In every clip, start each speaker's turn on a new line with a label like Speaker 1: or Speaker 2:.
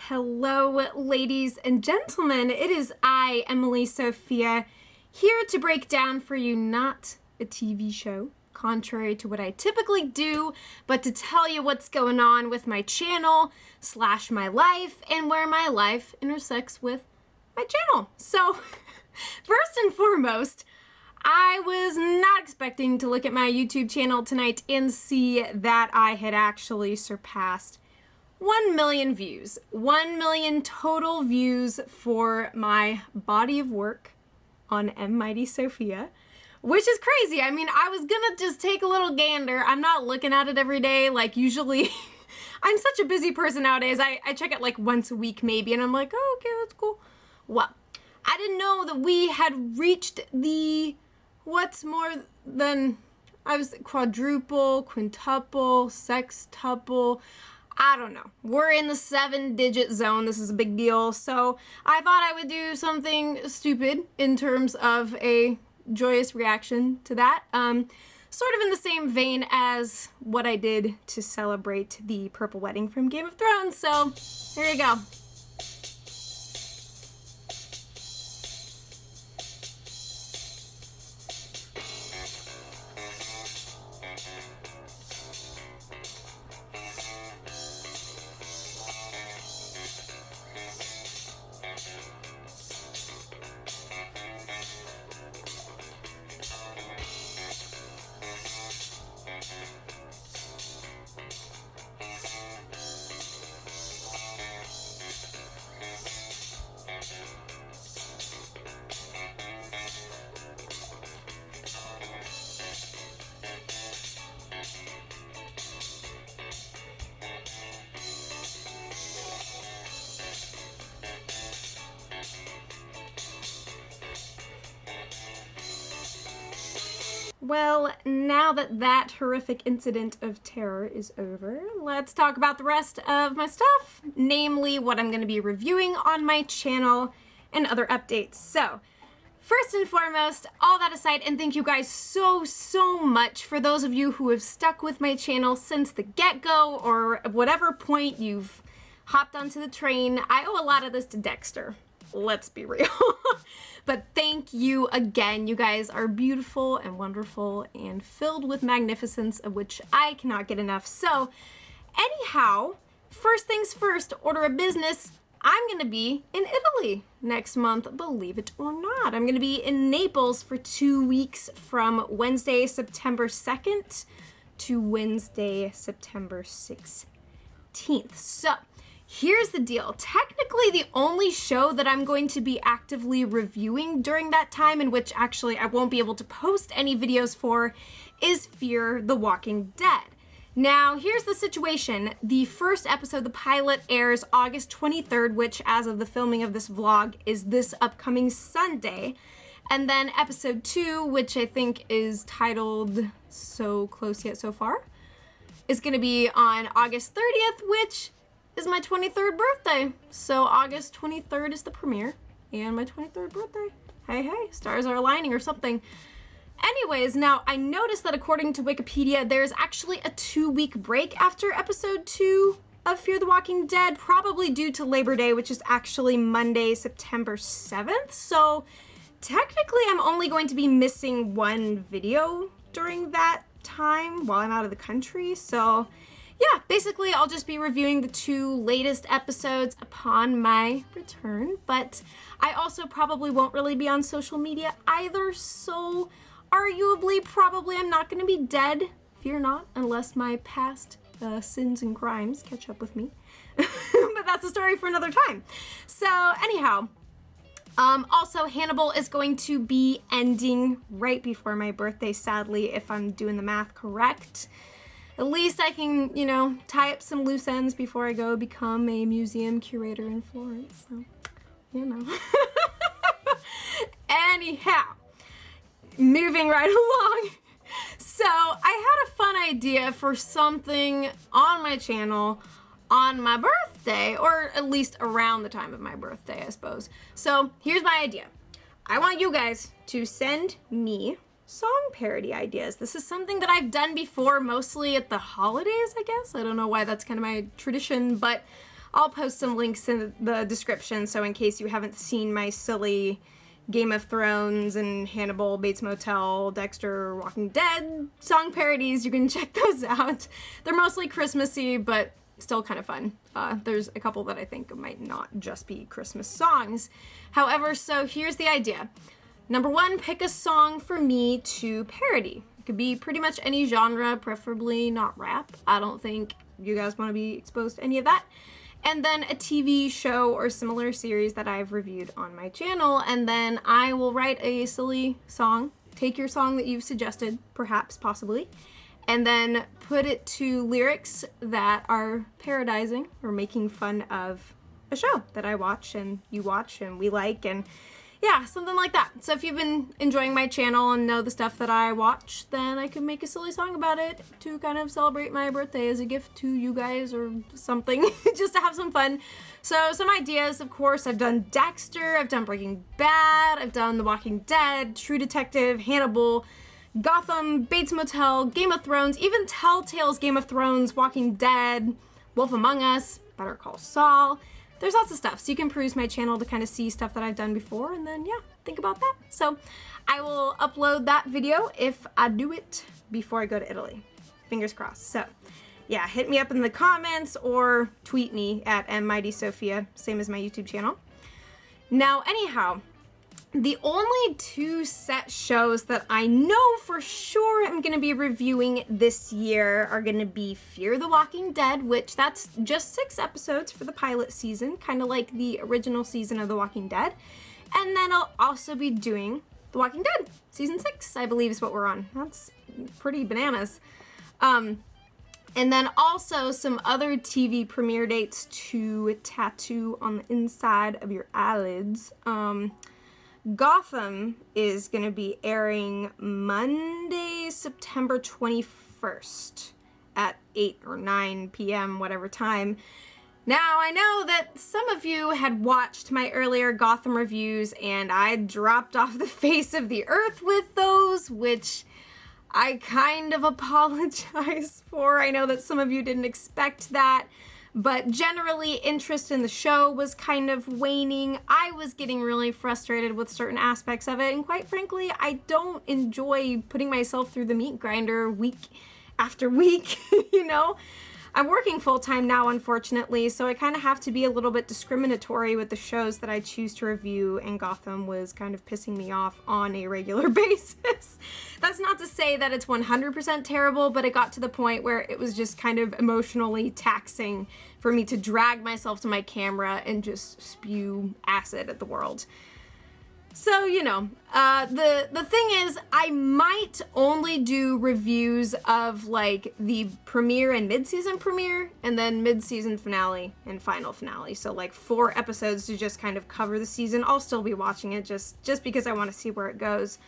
Speaker 1: Hello, ladies and gentlemen. It is I, EmmightySofia, here to break down for you not a TV show, contrary to what I typically do, but to tell you what's going on with my channel / my life and where my life intersects with my channel. So, first and foremost, I was not expecting to look at my YouTube channel tonight and see that I had actually surpassed 1 million views. 1 million total views for my body of work on EmmightySofia, which is crazy. I mean, I was gonna just take a little gander. I'm not looking at it every day like usually. I'm such a busy person nowadays. I check it like once a week maybe, and I'm like, oh, okay, that's cool. Well, I didn't know that we had reached the quadruple, quintuple, sextuple. I don't know. We're in the 7-digit zone. This is a big deal. So I thought I would do something stupid in terms of a joyous reaction to that. Sort of in the same vein as what I did to celebrate the Purple Wedding from Game of Thrones. So here you go. Well, now that that horrific incident of terror is over, let's talk about the rest of my stuff, namely what I'm going to be reviewing on my channel and other updates. So, first and foremost, all that aside, and thank you guys so much for those of you who have stuck with my channel since the get-go or at whatever point you've hopped onto the train. I owe a lot of this to Dexter. Let's be real. But thank you again. You guys are beautiful and wonderful and filled with magnificence, of which I cannot get enough. So anyhow, first things first, order of business. I'm going to be in Italy next month, believe it or not. I'm going to be in Naples for 2 weeks from Wednesday, September 2nd to Wednesday, September 16th. So here's the deal. Technically, the only show that I'm going to be actively reviewing during that time, in which actually I won't be able to post any videos for, is Fear the Walking Dead. Now, here's the situation. The first episode, the pilot, airs August 23rd, which as of the filming of this vlog is this upcoming Sunday. And then episode 2, which I think is titled So Close Yet So Far, is going to be on August 30th, which is my 23rd birthday. So August 23rd is the premiere and my 23rd birthday. Hey, stars are aligning or something. Anyways, now I noticed that according to Wikipedia, there's actually a 2-week break after episode 2 of Fear the Walking Dead, probably due to Labor Day, which is actually Monday, September 7th. So technically I'm only going to be missing one video during that time while I'm out of the country. So yeah, basically I'll just be reviewing the 2 latest episodes upon my return, but I also probably won't really be on social media either, so arguably probably I'm not going to be dead, fear not, unless my past sins and crimes catch up with me. But that's a story for another time. So anyhow, also Hannibal is going to be ending right before my birthday, sadly, if I'm doing the math correct. At least I can, you know, tie up some loose ends before I go become a museum curator in Florence. So, you know. Anyhow, moving right along. So I had a fun idea for something on my channel on my birthday, or at least around the time of my birthday, I suppose. So here's my idea. I want you guys to send me song parody ideas. This is something that I've done before, mostly at the holidays, I guess. I don't know why that's kind of my tradition, but I'll post some links in the description, so in case you haven't seen my silly Game of Thrones and Hannibal, Bates Motel, Dexter, Walking Dead song parodies, you can check those out. They're mostly Christmassy, but still kind of fun. There's a couple that I think might not just be Christmas songs. However, so here's the idea. Number one, pick a song for me to parody. It could be pretty much any genre, preferably not rap. I don't think you guys want to be exposed to any of that. And then a TV show or similar series that I've reviewed on my channel, and then I will write a silly song, take your song that you've suggested, perhaps, possibly, and then put it to lyrics that are parodizing or making fun of a show that I watch and you watch and we like, and yeah, something like that. So if you've been enjoying my channel and know the stuff that I watch, then I could make a silly song about it to kind of celebrate my birthday as a gift to you guys or something, just to have some fun. So some ideas, of course, I've done Dexter, I've done Breaking Bad, I've done The Walking Dead, True Detective, Hannibal, Gotham, Bates Motel, Game of Thrones, even Telltale's Game of Thrones, Walking Dead, Wolf Among Us, Better Call Saul. There's lots of stuff, so you can peruse my channel to kind of see stuff that I've done before, and then, yeah, think about that. So I will upload that video if I do it before I go to Italy. Fingers crossed. So, yeah, hit me up in the comments or tweet me at EmmightySofia, same as my YouTube channel. Now, anyhow, the only two set shows that I know for sure I'm going to be reviewing this year are going to be Fear the Walking Dead, which that's just 6 episodes for the pilot season, kind of like the original season of The Walking Dead. And then I'll also be doing The Walking Dead, season 6, I believe is what we're on. That's pretty bananas. And then also some other TV premiere dates to tattoo on the inside of your eyelids. Gotham is going to be airing Monday, September 21st at 8 or 9 p.m., whatever time. Now, I know that some of you had watched my earlier Gotham reviews and I dropped off the face of the earth with those, which I kind of apologize for. I know that some of you didn't expect that. But generally, interest in the show was kind of waning. I was getting really frustrated with certain aspects of it, and quite frankly, I don't enjoy putting myself through the meat grinder week after week, you know? I'm working full-time now, unfortunately, so I kind of have to be a little bit discriminatory with the shows that I choose to review, and Gotham was kind of pissing me off on a regular basis. That's not to say that it's 100% terrible, but it got to the point where it was just kind of emotionally taxing for me to drag myself to my camera and just spew acid at the world. So, you know, the thing is, I might only do reviews of, like, the premiere and mid-season premiere, and then mid-season finale and final finale. So, like, 4 episodes to just kind of cover the season. I'll still be watching it just because I want to see where it goes.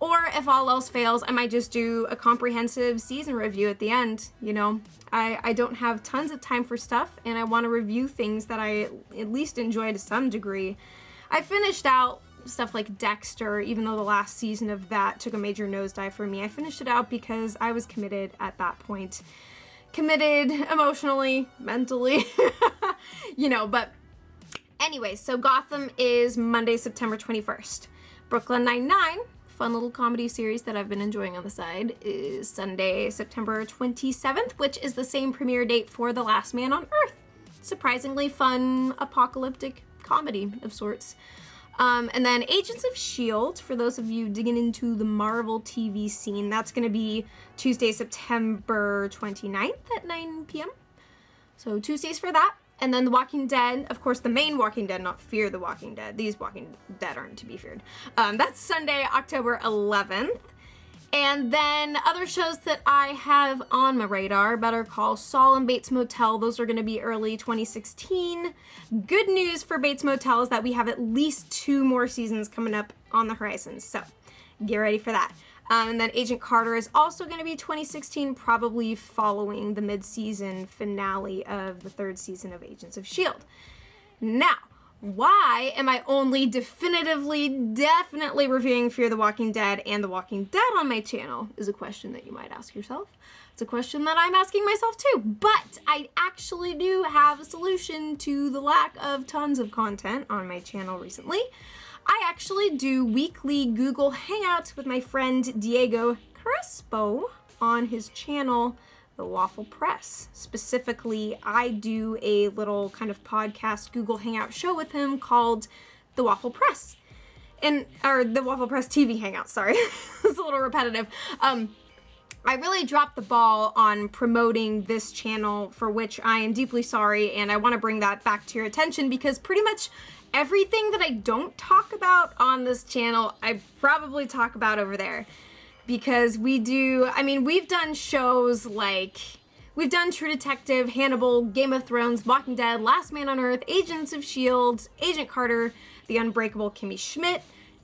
Speaker 1: Or, if all else fails, I might just do a comprehensive season review at the end, you know. I don't have tons of time for stuff, and I want to review things that I at least enjoy to some degree. I finished out stuff like Dexter, even though the last season of that took a major nosedive for me. I finished it out because I was committed at that point. Committed emotionally, mentally, you know, but anyway, so Gotham is Monday, September 21st. Brooklyn Nine-Nine, fun little comedy series that I've been enjoying on the side, is Sunday, September 27th, which is the same premiere date for The Last Man on Earth. Surprisingly fun, apocalyptic comedy of sorts. And then Agents of S.H.I.E.L.D., for those of you digging into the Marvel TV scene, that's going to be Tuesday, September 29th at 9 p.m. So Tuesdays for that. And then The Walking Dead, of course, the main Walking Dead, not Fear the Walking Dead. These Walking Dead aren't to be feared. That's Sunday, October 11th. And then other shows that I have on my radar, Better Call Saul and Bates Motel, those are going to be early 2016. Good news for Bates Motel is that we have at least 2 more seasons coming up on the horizon, so get ready for that. And then Agent Carter is also going to be 2016, probably following the mid-season finale of the 3rd season of Agents of S.H.I.E.L.D. Now, Why am I only definitely reviewing Fear the Walking Dead and The Walking Dead on my channel? Is a question that you might ask yourself. It's a question that I'm asking myself too, but I actually do have a solution to the lack of tons of content on my channel recently. I actually do weekly Google Hangouts with my friend Diego Crespo on his channel, The Waffle Press. Specifically, I do a little kind of podcast Google Hangout show with him called The Waffle Press. Or The Waffle Press TV Hangout, sorry. It's a little repetitive. I really dropped the ball on promoting this channel, for which I am deeply sorry, and I want to bring that back to your attention because pretty much everything that I don't talk about on this channel, I probably talk about over there. Because we've done shows like, we've done True Detective, Hannibal, Game of Thrones, Walking Dead, Last Man on Earth, Agents of S.H.I.E.L.D., Agent Carter, The Unbreakable Kimmy Schmidt,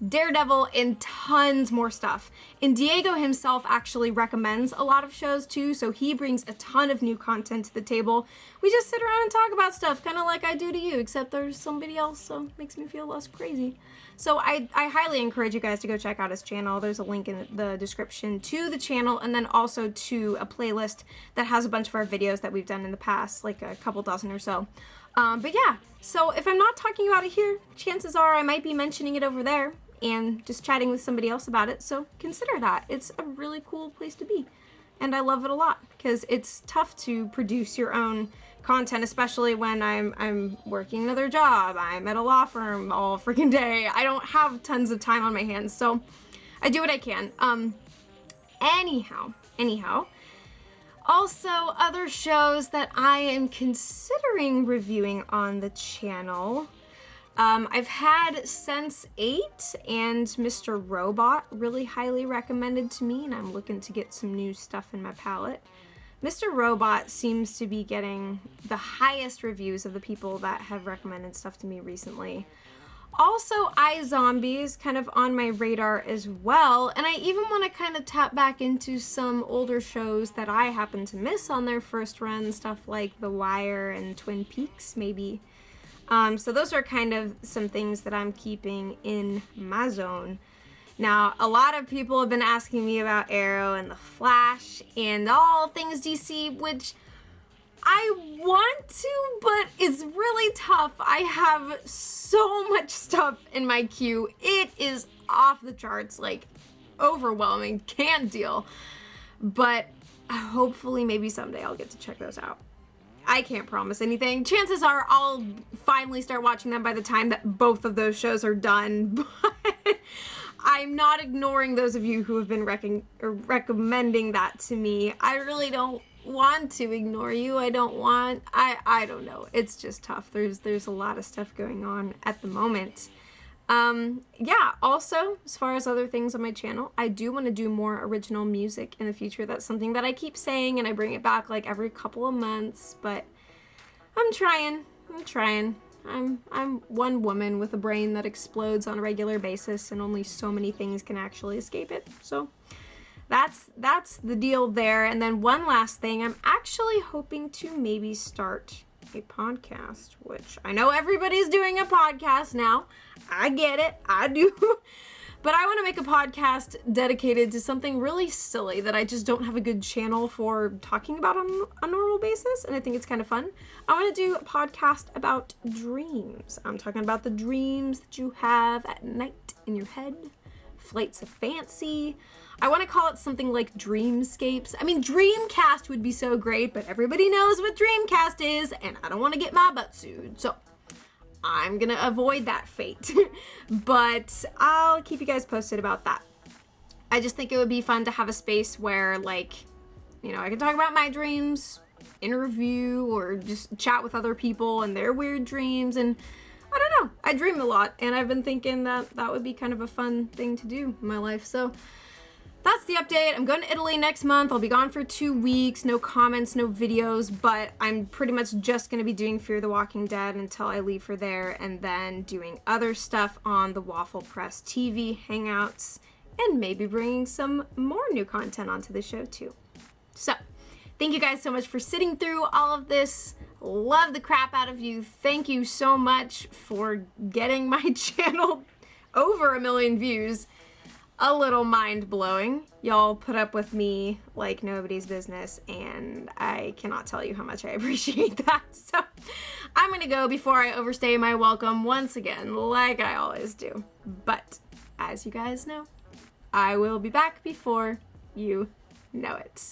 Speaker 1: Daredevil, and tons more stuff. And Diego himself actually recommends a lot of shows too, so he brings a ton of new content to the table. We just sit around and talk about stuff, kind of like I do to you, except there's somebody else, so it makes me feel less crazy. So I highly encourage you guys to go check out his channel. There's a link in the description to the channel, and then also to a playlist that has a bunch of our videos that we've done in the past, like a couple dozen or so. But yeah, so if I'm not talking about it here, chances are I might be mentioning it over there and just chatting with somebody else about it, so consider that. It's a really cool place to be, and I love it a lot, because it's tough to produce your own content, especially when I'm working another job, I'm at a law firm all freaking day, I don't have tons of time on my hands, so I do what I can. Anyhow, also other shows that I am considering reviewing on the channel. I've had Sense8 and Mr. Robot really highly recommended to me, and I'm looking to get some new stuff in my palette. Mr. Robot seems to be getting the highest reviews of the people that have recommended stuff to me recently. Also, iZombie is kind of on my radar as well, and I even want to kind of tap back into some older shows that I happen to miss on their first run, stuff like The Wire and Twin Peaks, maybe. So those are kind of some things that I'm keeping in my zone. Now, a lot of people have been asking me about Arrow and The Flash and all things DC, which I want to, but it's really tough. I have so much stuff in my queue. It is off the charts, like overwhelming, can't deal. But hopefully maybe someday I'll get to check those out. I can't promise anything. Chances are I'll finally start watching them by the time that both of those shows are done, but I'm not ignoring those of you who have been recommending that to me. I really don't want to ignore you. I don't know. It's just tough. There's a lot of stuff going on at the moment. Yeah, also, as far as other things on my channel, I do want to do more original music in the future. That's something that I keep saying, and I bring it back like every couple of months, but I'm trying. I'm one woman with a brain that explodes on a regular basis, and only so many things can actually escape it. So that's the deal there. And then one last thing, I'm actually hoping to maybe start a podcast, which I know everybody's doing a podcast now. I get it. I do. But I want to make a podcast dedicated to something really silly that I just don't have a good channel for talking about on a normal basis, and I think it's kind of fun. I want to do a podcast about dreams. I'm talking about the dreams that you have at night in your head, flights of fancy. I want to call it something like Dreamscapes. I mean, Dreamcast would be so great, but everybody knows what Dreamcast is, and I don't want to get my butt sued, so I'm gonna avoid that fate. But I'll keep you guys posted about that. I just think it would be fun to have a space where, like, you know, I can talk about my dreams, interview, or just chat with other people and their weird dreams, and I don't know, I dream a lot, and I've been thinking that that would be kind of a fun thing to do in my life. So that's the update. I'm going to Italy next month. I'll be gone for 2 weeks. No comments, no videos, but I'm pretty much just going to be doing Fear the Walking Dead until I leave for there, and then doing other stuff on the Waffle Press TV Hangouts, and maybe bringing some more new content onto the show too. So thank you guys so much for sitting through all of this. Love the crap out of you. Thank you so much for getting my channel over 1 million views. A little mind-blowing. Y'all put up with me like nobody's business, and I cannot tell you how much I appreciate that. So I'm gonna go before I overstay my welcome once again, like I always do. But as you guys know, I will be back before you know it.